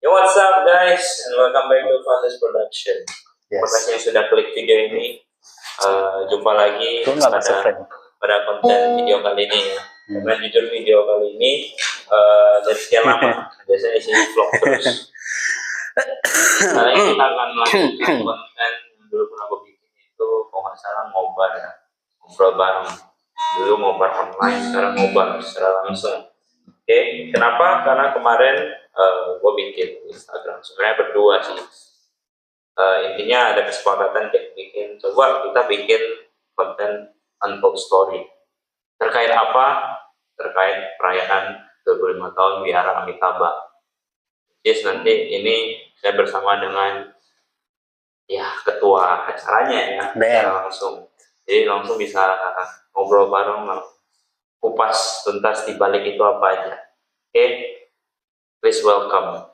Yo, what's up guys, and welcome back to Fantas Production. Terima Yes. kasih yang sudah klik video ini. Jumpa lagi Itu nggak masuk, friend. pada konten video kali ini ya. Karena jujur video kali ini dari sekian lama biasanya isi vlog terus. Kali ini kita akan melanjutkan konten yang dulu pernah gue bikin itu, kalau nggak salah ngobar ya, ngobrol bareng. Dulu ngobar online, sekarang ngobar secara langsung. Oke, kenapa? Karena kemarin gue bikin Instagram, sebenarnya berdua sih. Intinya ada kesepakatan kayak coba kita bikin konten untold story. Terkait apa? Terkait perayaan 25 tahun Wihara Amitabha. Jadi nanti ini saya bersama dengan ketua acaranya ya, secara langsung. Jadi langsung bisa ngobrol bareng, kupas tuntas di balik itu apa aja. Oke, please welcome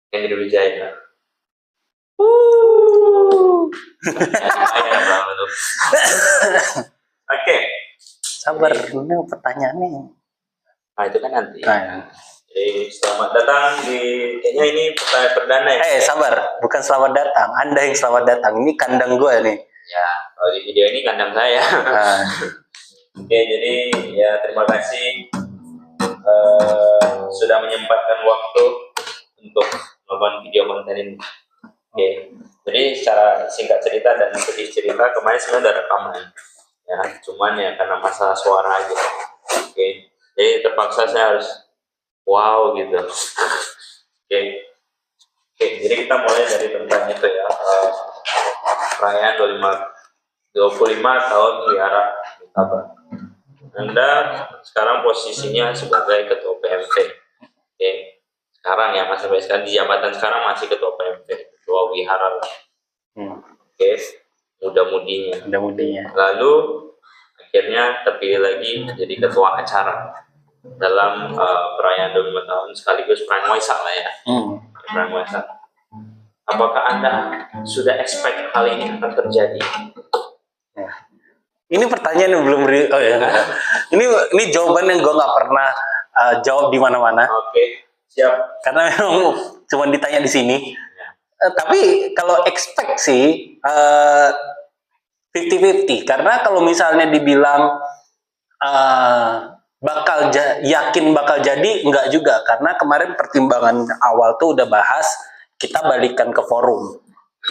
Henry Wijaya. Oke, Sabar dulu pertanyaannya. Nah itu kan nanti. Jadi selamat datang di, kayaknya ini pertanyaan perdana ya. Sabar, bukan selamat datang. Anda yang selamat datang. Ini kandang gue nih. Ya, kalau di video ini kandang saya. Oke, jadi ya terima kasih sudah menyempatkan waktu untuk melakukan video konten ini. Oke, jadi secara singkat cerita dan sedih cerita kemarin sebenarnya udah rekaman ya, cuman ya karena masalah suara aja. Oke, jadi terpaksa saya harus wow gitu. Oke, jadi kita mulai dari tentang itu ya, perayaan 25 tahun Wihara Amitabha. Anda sekarang posisinya sebagai ketua PMV. Oke, sekarang ya, mas sampai sekarang di jabatan sekarang masih ketua PMV, ketua Wihara. Oke, muda-mudinya. Lalu akhirnya terpilih lagi menjadi ketua acara dalam perayaan 25 tahun sekaligus Perayaan Waisak lah ya. Perayaan Waisak. Apakah Anda sudah expect hal ini akan terjadi? Ini pertanyaan yang belum ini jawaban yang gue nggak pernah jawab di mana-mana. Oke, siap. Karena memang cuma ditanya di sini. Tapi kalau expect sih 50-50. Karena kalau misalnya dibilang yakin bakal jadi, enggak juga. Karena kemarin pertimbangan awal tuh udah bahas, kita balikan ke forum.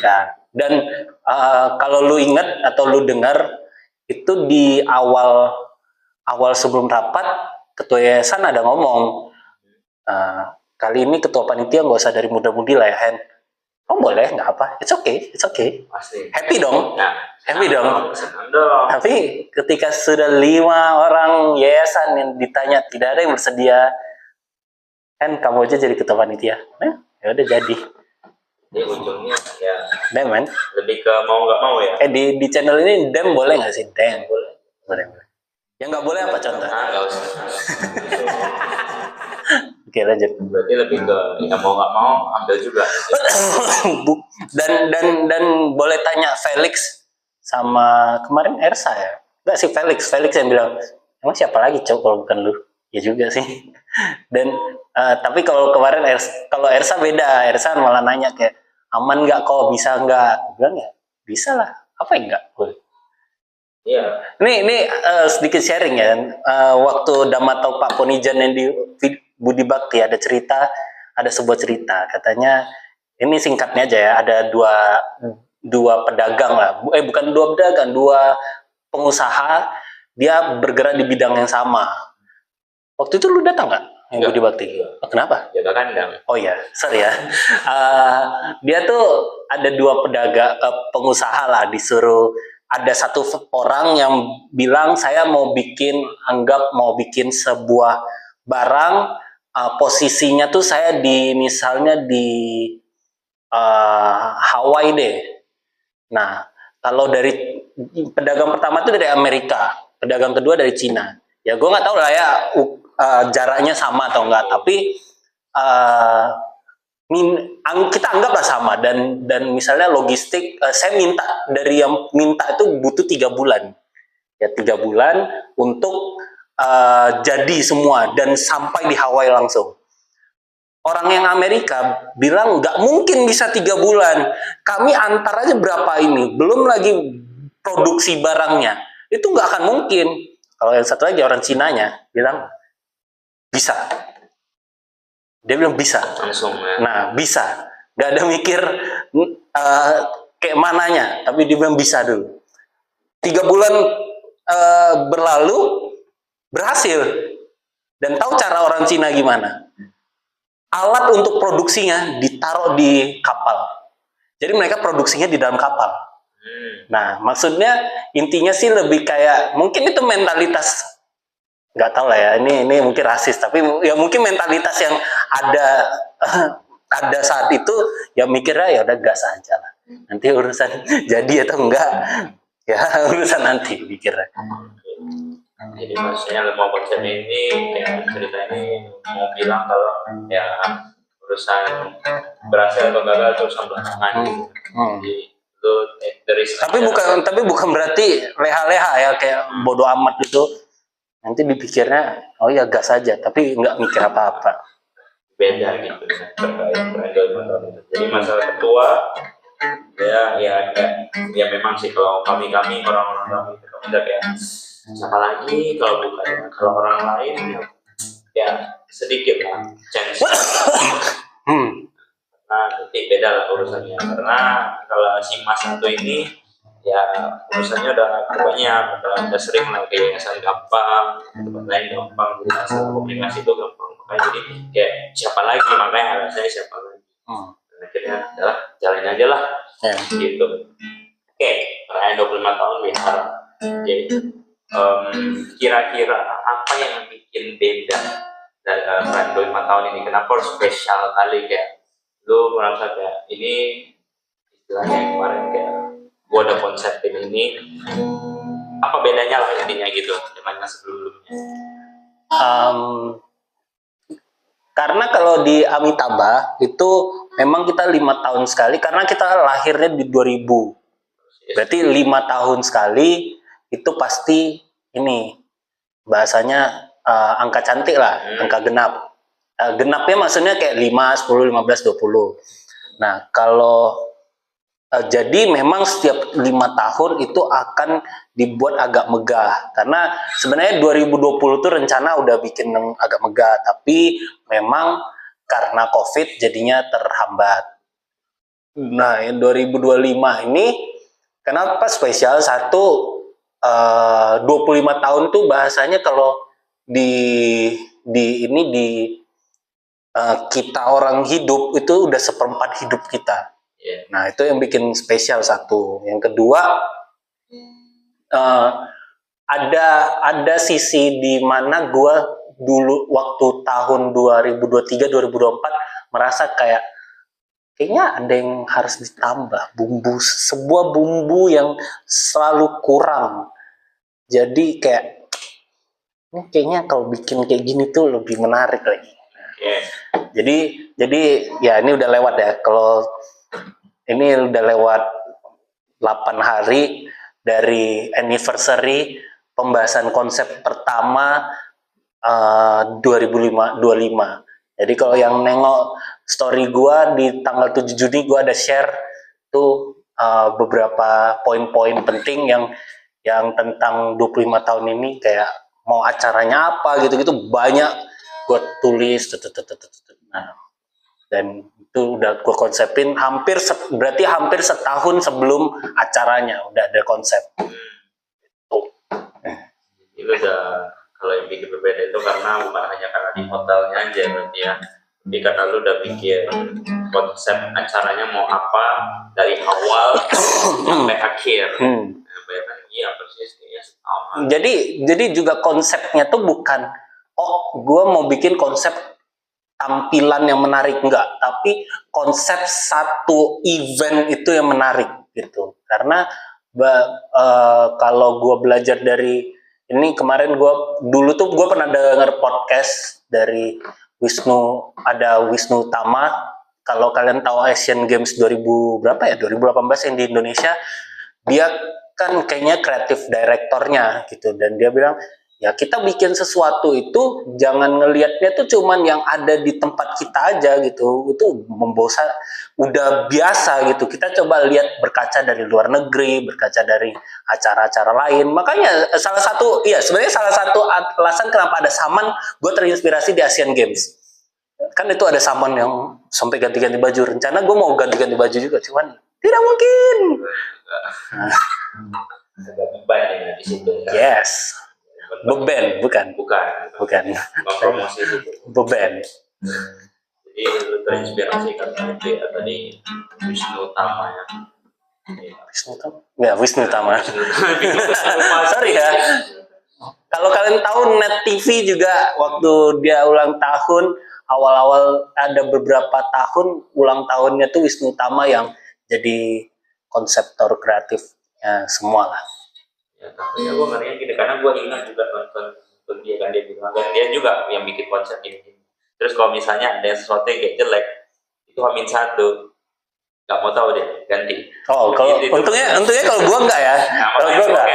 Ya. Dan kalau lu ingat atau lu dengar, itu di awal sebelum rapat, ketua yayasan ada ngomong, kali ini ketua panitia nggak usah dari muda-mudi lah ya, Hen. Oh boleh, nggak apa, it's okay. Pasti. Happy dong, Ya, happy dong. dong. Tapi ketika sudah 5 orang yayasan yang ditanya tidak ada yang bersedia, Hen kamu aja jadi ketua panitia, ya udah jadi. Jadi ujungnya ya Dem man. lebih ke mau nggak mau ya. Di channel ini dem boleh nggak sih? Dem boleh. Yang nggak boleh apa contoh? Nggak usah. Oke lanjut. Berarti lebih ke ya mau nggak mau ambil juga. dan boleh tanya Felix sama kemarin Ersa ya? Enggak sih, Felix yang bilang, emang siapa lagi cowok kalau bukan lu? Ya juga sih. Dan tapi kalau kemarin kalau Ersa beda, Ersa malah nanya kayak aman nggak kok, bisa nggak? Bilang ya bisa lah, apa yang nggak? Iya. Ini sedikit sharing ya. Waktu Damatau Pak Ponijan yang di Budi Bakti ada sebuah cerita, katanya ini singkatnya aja ya, ada dua pedagang lah, bukan dua pedagang, dua pengusaha, dia bergerak di bidang yang sama. Waktu itu lu datang nggak yang Budi Bakti? Oh, kenapa? Jaga kandang. Oh ya, sorry ya. Dia tuh ada dua pedagang, pengusaha lah, disuruh. Ada satu orang yang bilang saya mau bikin sebuah barang, posisinya tuh saya misalnya di Hawaii deh. Nah, kalau dari pedagang pertama itu dari Amerika, pedagang kedua dari Cina. Ya gue nggak tahu lah ya jaraknya sama atau enggak, tapi kita anggaplah sama, dan misalnya logistik, saya minta dari yang minta itu butuh 3 bulan ya, 3 bulan untuk jadi semua dan sampai di Hawaii langsung. orang yang Amerika bilang nggak mungkin bisa 3 bulan. Kami antar aja berapa ini, belum lagi produksi barangnya. Itu nggak akan mungkin. Kalau yang satu lagi orang Cinanya bilang bisa. Dia bilang bisa. Langsung ya. Nah bisa. Nggak ada mikir kayak mananya, tapi dia bilang bisa dulu. 3 bulan berlalu berhasil. Dan tahu cara orang Cina gimana? Alat untuk produksinya ditaruh di kapal. Jadi mereka produksinya di dalam kapal. Nah, maksudnya intinya sih lebih kayak mungkin itu mentalitas, nggak tahu lah ya. Ini mungkin rasis, tapi ya mungkin mentalitas yang ada saat itu ya mikirnya ya udah gas aja lah. Nanti urusan jadi atau enggak ya urusan nanti pikirnya. Jadi maksudnya mau konsep ini kayak cerita ini mau bilang kalau ya urusan berhasil atau gagal itu urusan belakangan gitu. Jadi itu tapi bukan berarti leha-leha ya kayak bodoh amat gitu. Nanti dipikirnya oh ya gas aja, tapi nggak mikir apa-apa. Beda gitu terkait brand itu. Jadi masalah ketua ya memang sih kalau kami orang-orang kami itu udah kayak siapa lagi kalau bukan kalau orang lain ya sedikit lah chance. Nah nanti beda lah urusannya karena kalau si Mas satu ini ya urusannya udah banyak udah sering lah kayak yayasan gampang tempat lain gampang jadi masalah komunikasi itu gampang makanya jadi kayak siapa lagi makanya alasannya siapa lagi dan akhirnya adalah jalanin aja lah gitu. Oke, perayaan 25 tahun Wihara. Jadi kira-kira apa yang bikin beda dari perayaan 25 tahun ini? Kenapa harus spesial kali kayak lu merasa kayak ini istilahnya yang kemarin kayak gua ada konsepin ini apa bedanya lah intinya gitu dengan sebelumnya? Karena kalau di Amitabha itu memang kita 5 tahun sekali karena kita lahirnya di 2000 berarti 5 tahun sekali itu pasti ini bahasanya angka cantik lah, angka genap. Genapnya maksudnya kayak 5, 10, 15, 20. Nah kalau jadi memang setiap 5 tahun itu akan dibuat agak megah karena sebenarnya 2020 tuh rencana udah bikin yang agak megah tapi memang karena COVID jadinya terhambat. Nah yang 2025 ini kenapa spesial? Satu 25 tahun tuh bahasanya kalau di kita orang hidup itu udah 1/4 hidup kita. Nah itu yang bikin spesial satu. Yang kedua ada sisi di mana gue dulu waktu tahun 2023-2024 merasa kayaknya ada yang harus ditambah sebuah bumbu yang selalu kurang. Jadi kayaknya kalau bikin kayak gini tuh lebih menarik lagi. Jadi ya ini udah lewat ya. Kalau ini udah lewat 8 hari dari anniversary pembahasan konsep pertama 2025. Jadi kalau yang nengok story gua di tanggal 7 Juni gua ada share tuh beberapa poin-poin penting yang tentang 25 tahun ini kayak mau acaranya apa gitu-gitu banyak gua tulis. Nah, dan itu udah gue konsepin berarti hampir setahun sebelum acaranya udah ada konsep. Itu udah kalau yang bikin berbeda itu karena bukan hanya karena di hotelnya aja berarti ya, tapi karena lu udah bikin konsep acaranya mau apa dari awal sampai akhir. Iya persis ya. Jadi juga konsepnya tuh bukan gue mau bikin konsep tampilan yang menarik enggak, tapi konsep satu event itu yang menarik gitu. Karena kalau gue belajar dari ini kemarin dulu tuh gue pernah denger podcast dari Wisnu Tama. Kalau kalian tahu Asian Games 2018 yang di Indonesia, dia kan kayaknya kreatif direktornya gitu dan dia bilang ya kita bikin sesuatu itu jangan ngelihatnya tuh cuman yang ada di tempat kita aja gitu, itu membosan, udah biasa gitu. Kita coba lihat, berkaca dari luar negeri, berkaca dari acara-acara lain. Makanya sebenarnya salah satu alasan kenapa ada Saman, gue terinspirasi di Asian Games. Kan itu ada Saman yang sampai ganti-ganti baju. Rencana gue mau ganti-ganti baju juga, cuman tidak mungkin. Ada beban ya di situ. Yes. Beban, bukan. Promosi itu. Beban. Jadi lu terinspirasi kan dari tadi Wisnu Tama ya. Wisnu Tama. Sorry ya. Kalau kalian tahu Net TV juga waktu dia ulang tahun, awal-awal ada beberapa tahun ulang tahunnya tuh Wisnu Tama yang jadi konseptor kreatifnya semua lah. Ya, tapi gue ngerinya gini, karena gue ingat juga nonton dia kan, dia bilang kan dia juga yang bikin konsep ini. Terus kalau misalnya ada sesuatu yang kayak jelek, itu Hamin satu, nggak mau tahu deh, ganti. Oh, kalau untungnya kalau gue enggak ya. Kalau gue enggak.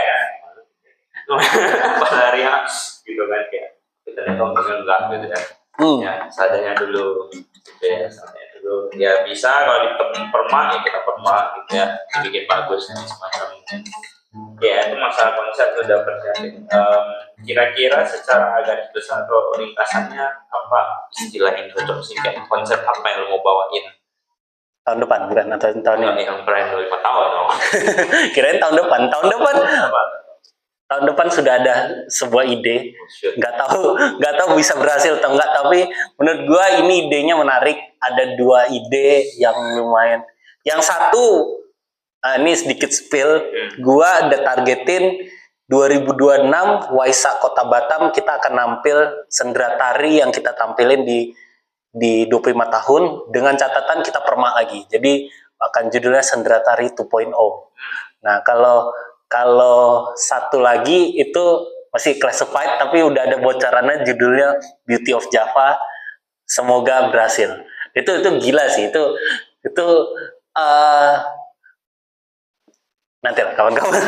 Padaria gitu kan, kayak kita lihat untungnya enggak gitu ya. Ya seadanya dulu, gitu ya, seadanya dulu. Ya bisa kalau di permak ya kita permak gitu ya, bikin bagus semacam. Ya itu masalah konsep udah terjadi. Kira-kira secara garis besar atau ringkasannya apa istilah yang cocok sih, kayak konsep apa yang lo mau bawain tahun depan bukan atau tahun ini? Yang brand 5 tahun dong. Kirain tahun depan sudah ada sebuah ide. Nggak tahu bisa berhasil atau enggak, tapi menurut gua ini idenya menarik. Ada 2 ide yang lumayan. Yang satu, ini sedikit spill, gua ada targetin 2026 Waisak Kota Batam kita akan nampil sendera tari yang kita tampilin di 25 tahun dengan catatan kita permak lagi. Jadi akan judulnya Sendera Tari 2.0. Nah, kalau satu lagi itu masih classified tapi udah ada bocorannya, judulnya Beauty of Java. Semoga berhasil. Itu gila sih. Itu nanti lah kawan-kawan.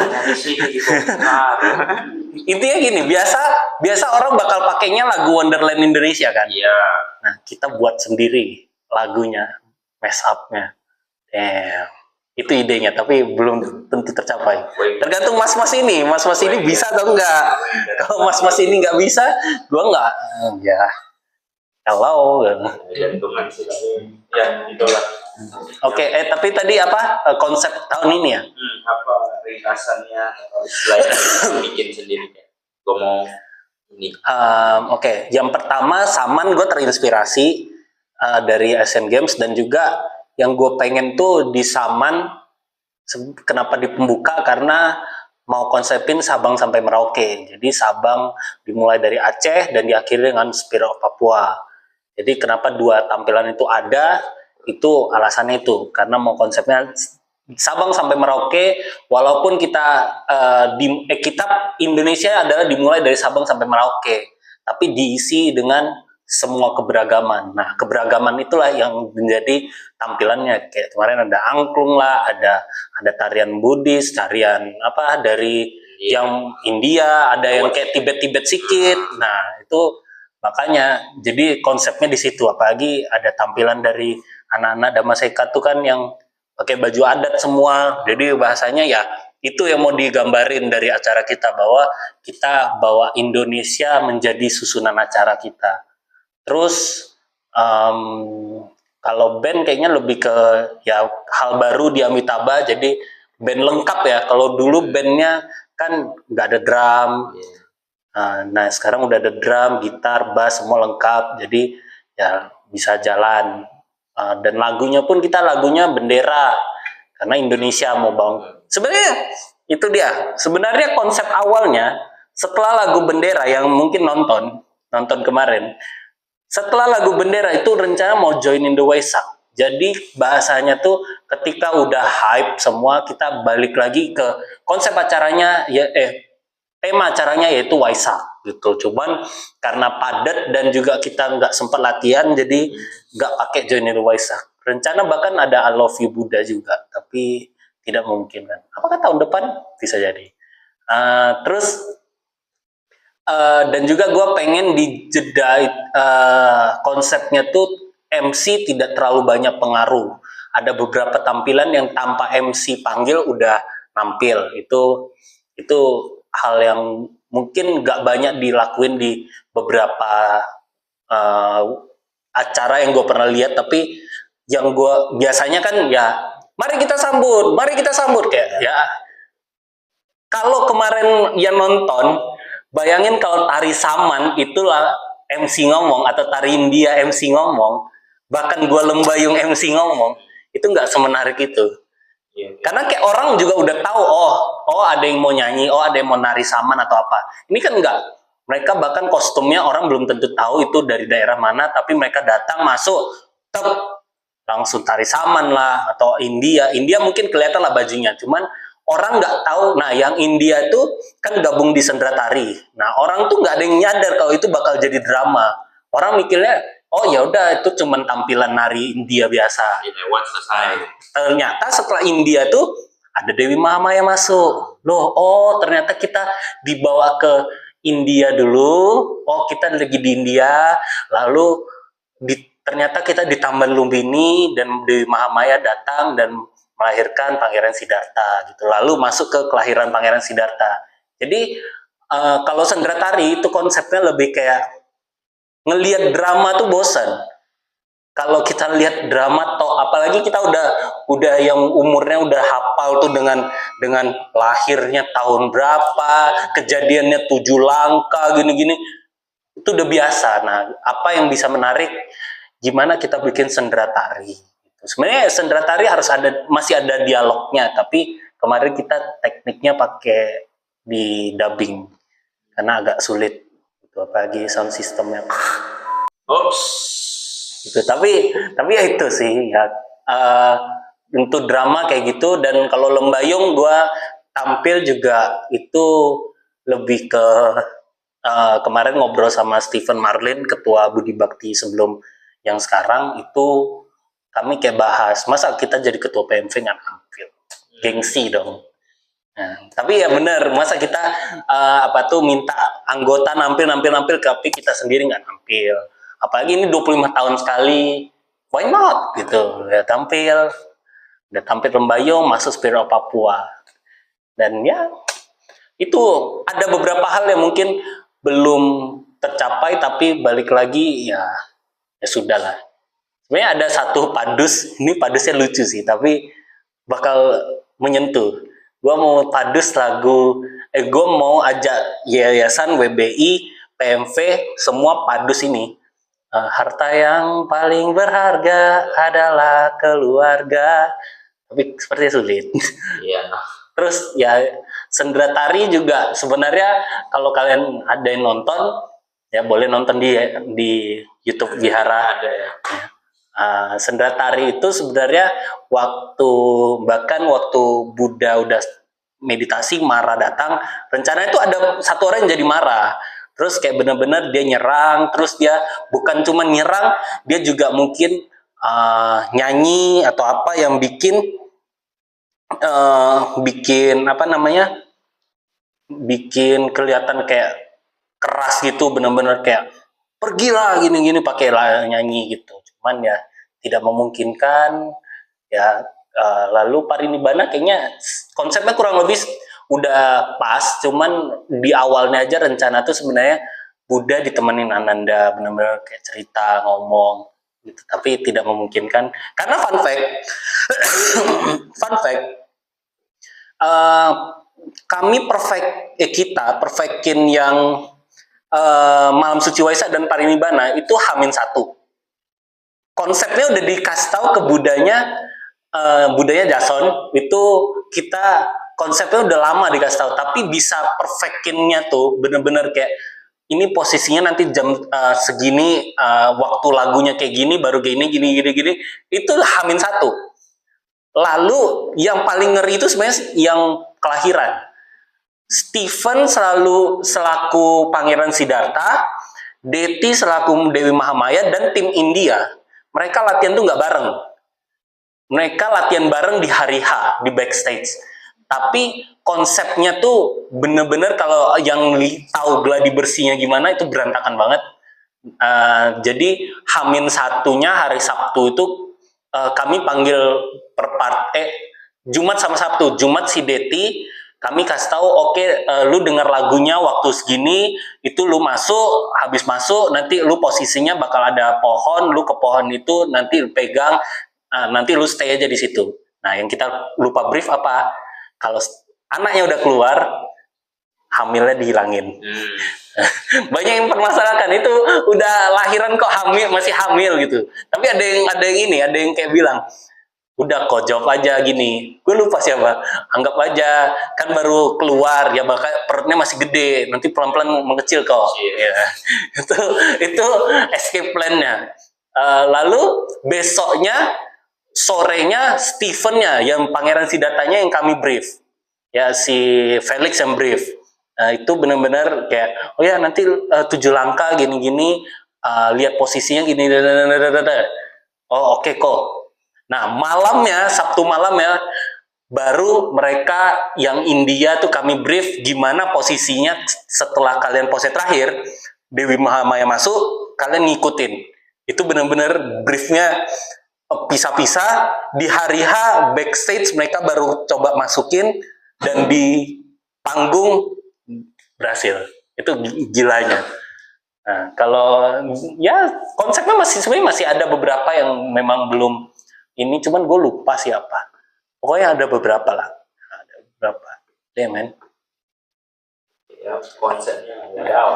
Intinya gini, biasa orang bakal pakainya lagu Wonderland Indonesia kan. Iya. Nah, kita buat sendiri lagunya, mess up-nya. Itu idenya, tapi belum tentu tercapai. Tergantung mas-mas ini bisa atau enggak. Kalau mas-mas ini nggak bisa, gua nggak. Ya, kalau. Jantungan sih, ya itulah. Oke, tapi tadi apa konsep tahun ini ya? Apa ringkasannya atau istilahnya bikin sendiri ya? Gue mau ini. Oke, yang pertama Saman, gue terinspirasi dari Asian Games, dan juga yang gue pengen tuh di Saman, kenapa di pembuka, karena mau konsepin Sabang sampai Merauke. Jadi Sabang dimulai dari Aceh dan diakhiri dengan Spirit of Papua. Jadi kenapa 2 tampilan itu ada, itu alasannya itu karena mau konsepnya Sabang sampai Merauke, walaupun kita Indonesia adalah dimulai dari Sabang sampai Merauke, tapi diisi dengan semua keberagaman. Nah, keberagaman itulah yang menjadi tampilannya. Kayak kemarin ada angklung lah, ada tarian Buddhis, tarian apa dari yang India, ada yang kayak Tibet sikit. Nah, itu makanya jadi konsepnya di situ. Apalagi ada tampilan dari anak-anak Damaseka tuh kan yang pakai baju adat semua. Jadi bahasanya ya itu yang mau digambarin dari acara kita, bahwa kita bawa Indonesia menjadi susunan acara kita. Terus kalau band kayaknya lebih ke ya hal baru di Amitabha, jadi band lengkap ya. Kalau dulu bandnya kan nggak ada drum, nah sekarang udah ada drum, gitar, bass, semua lengkap, jadi ya bisa jalan. Dan lagunya pun kita lagunya bendera, karena Indonesia mau bangun. Sebenarnya itu dia. Sebenarnya konsep awalnya setelah lagu bendera, yang mungkin nonton kemarin, setelah lagu bendera itu rencana mau join in the Waisak. Jadi bahasanya tuh ketika udah hype semua, kita balik lagi ke konsep acaranya ya tema acaranya yaitu Waisak gitu. Cuman karena padat dan juga kita nggak sempat latihan, jadi nggak pakai join in the Waisak. Rencana bahkan ada I Love You Buddha juga, tapi tidak mungkin kan. Apakah tahun depan bisa jadi? Terus Dan juga gue pengen di jeda konsepnya tuh MC tidak terlalu banyak pengaruh. Ada beberapa tampilan yang tanpa MC panggil udah nampil. Itu hal yang mungkin nggak banyak dilakuin di beberapa uh, acara yang gue pernah lihat. Tapi yang gue biasanya kan ya, mari kita sambut kayak ya. Kalau kemarin yang nonton, bayangin kalau tari saman itulah MC ngomong, atau tari India MC ngomong, bahkan gua lembayung MC ngomong, itu nggak semenarik itu. Iya. Karena kayak orang juga udah tahu, oh ada yang mau nyanyi, oh ada yang mau nari saman atau apa. Ini kan enggak. Mereka bahkan kostumnya orang belum tentu tahu itu dari daerah mana, tapi mereka datang masuk, tep, langsung tari saman lah, atau India. India mungkin kelihatan lah bajunya, cuman orang nggak tahu. Nah, yang India itu kan gabung di sendera tari. Nah, orang tuh nggak ada yang nyadar kalau itu bakal jadi drama. Orang mikirnya, oh ya udah itu cuman tampilan nari India biasa. Lewat selesai. Ternyata setelah India tuh ada Dewi Mahamaya masuk. Loh, oh ternyata kita dibawa ke India dulu. Oh, kita lagi di India, lalu ternyata kita di Taman Lumbini dan Dewi Mahamaya datang dan melahirkan Pangeran Siddhartha gitu. Lalu masuk ke kelahiran Pangeran Siddhartha. Jadi kalau sendera tari itu konsepnya lebih kayak ngelihat drama tuh bosan. Kalau kita lihat drama toh, apalagi kita udah yang umurnya udah hafal tuh dengan lahirnya tahun berapa, kejadiannya 7 langkah gini-gini, itu udah biasa. Nah, apa yang bisa menarik? Gimana kita bikin sendera tari? Sebenarnya sendera tari masih ada dialognya, tapi kemarin kita tekniknya pakai di dubbing karena agak sulit. Itu apalagi sound systemnya. Oops. Gitu. Tapi ya itu sih ya, untuk drama kayak gitu. Dan kalau lembayung gue tampil juga itu lebih ke kemarin ngobrol sama Stephen Marlin, ketua Budi Bakti sebelum yang sekarang, itu kami kayak bahas, masa kita jadi ketua PMV nggak tampil, gengsi dong. Nah, tapi ya benar, masa kita minta anggota nampil, tapi kita sendiri nggak tampil. Apalagi ini 25 tahun sekali, why not gitu, ya tampil. Udah tampil lembayung, masuk Spirit of Papua. Dan ya itu ada beberapa hal yang mungkin belum tercapai, tapi balik lagi ya sudah lah. Sebenarnya ada satu padus, ini padusnya lucu sih, tapi bakal menyentuh. Gue mau padus lagu, gue mau ajak yayasan WBI, PMV, semua padus ini. Harta yang paling berharga adalah keluarga. Tapi sepertinya sulit. Iya. Terus ya sendera tari juga sebenarnya kalau kalian ada yang nonton, ya boleh nonton di YouTube Vihara. Ada ya. Sendera tari itu sebenarnya bahkan waktu Buddha udah meditasi, Mara datang, rencana itu ada satu orang yang jadi Mara, terus kayak benar-benar dia nyerang, terus dia bukan cuma nyerang, dia juga mungkin nyanyi atau apa yang bikin bikin kelihatan kayak keras gitu, benar-benar kayak pergilah gini-gini pakai nyanyi gitu. Cuman ya tidak memungkinkan ya. Lalu Parinibbana kayaknya konsepnya kurang lebih udah pas, cuman di awalnya aja rencana tuh sebenarnya Buddha ditemenin Ananda, benar-benar kayak cerita ngomong gitu, tapi tidak memungkinkan karena fun fact kami perfectin yang Malam Suci Waisak dan Parinibbana itu H-1. Konsepnya udah dikasih tahu ke budanya Jason, itu kita konsepnya udah lama dikasih tahu, tapi bisa perfectinnya tuh bener-bener kayak ini posisinya nanti jam segini, waktu lagunya kayak gini, baru gini, itu H-1. Lalu yang paling ngeri itu sebenarnya yang kelahiran. Stephen selaku Pangeran Siddhartha, Deti selaku Dewi Mahamaya, dan tim India, mereka latihan tuh nggak bareng. Mereka latihan bareng di hari H, di backstage. tapi konsepnya tuh bener-bener kalau yang tahu gladi bersihnya gimana itu berantakan banget. Jadi H-1-nya hari Sabtu itu kami panggil per part Jumat sama Sabtu. Jumat si Deti kami kasih tahu oke, lu dengar lagunya waktu segini itu lu masuk, habis masuk nanti lu posisinya bakal ada pohon, lu ke pohon itu nanti lu pegang, nanti lu stay aja di situ. Nah yang kita lupa brief apa, kalau anaknya udah keluar hamilnya dihilangin. Banyak yang permasalahkan itu udah lahiran kok hamil, masih hamil gitu. Tapi ada yang kayak bilang udah kok jawab aja gini, gue lupa siapa, anggap aja kan baru keluar ya, bakal perutnya masih gede, nanti pelan-pelan mengecil kok. Ya. itu escape plan-nya. Lalu besoknya sorenya Steven-nya yang pangeran Siddhartha-nya yang kami brief, ya si Felix yang brief. Itu benar-benar kayak oh ya nanti 7 langkah gini-gini, lihat posisinya gini, oh oke kok. Nah malamnya, Sabtu malamnya baru mereka yang India tuh kami brief gimana posisinya setelah kalian pose terakhir, Dewi Mahamaya masuk, kalian ngikutin. Itu benar-benar briefnya pisah-pisah. Di hari H backstage mereka baru coba masukin, dan di panggung berhasil. Itu gilanya. Nah, kalau ya konsepnya sebenarnya masih ada beberapa yang memang belum ini, cuman gue lupa siapa. Pokoknya ada beberapa lah. Ada beberapa. Ya, men. Ya, konsepnya ya.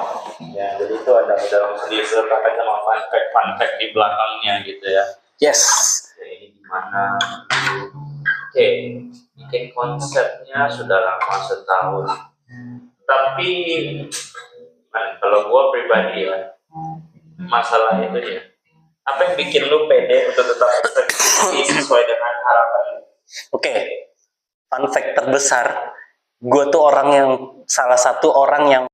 Ya, jadi itu ada dalam disertakan sama fun fact di belakangnya gitu ya. Yes. Ya, ini gimana? Oke, konsepnya sudah lama setahun. Tapi kalau gue pribadi ya, masalah itu ya, apa yang bikin lu pede untuk tetap eksekusi sesuai dengan harapan? Oke, fun fact terbesar, gue tuh salah satu orang yang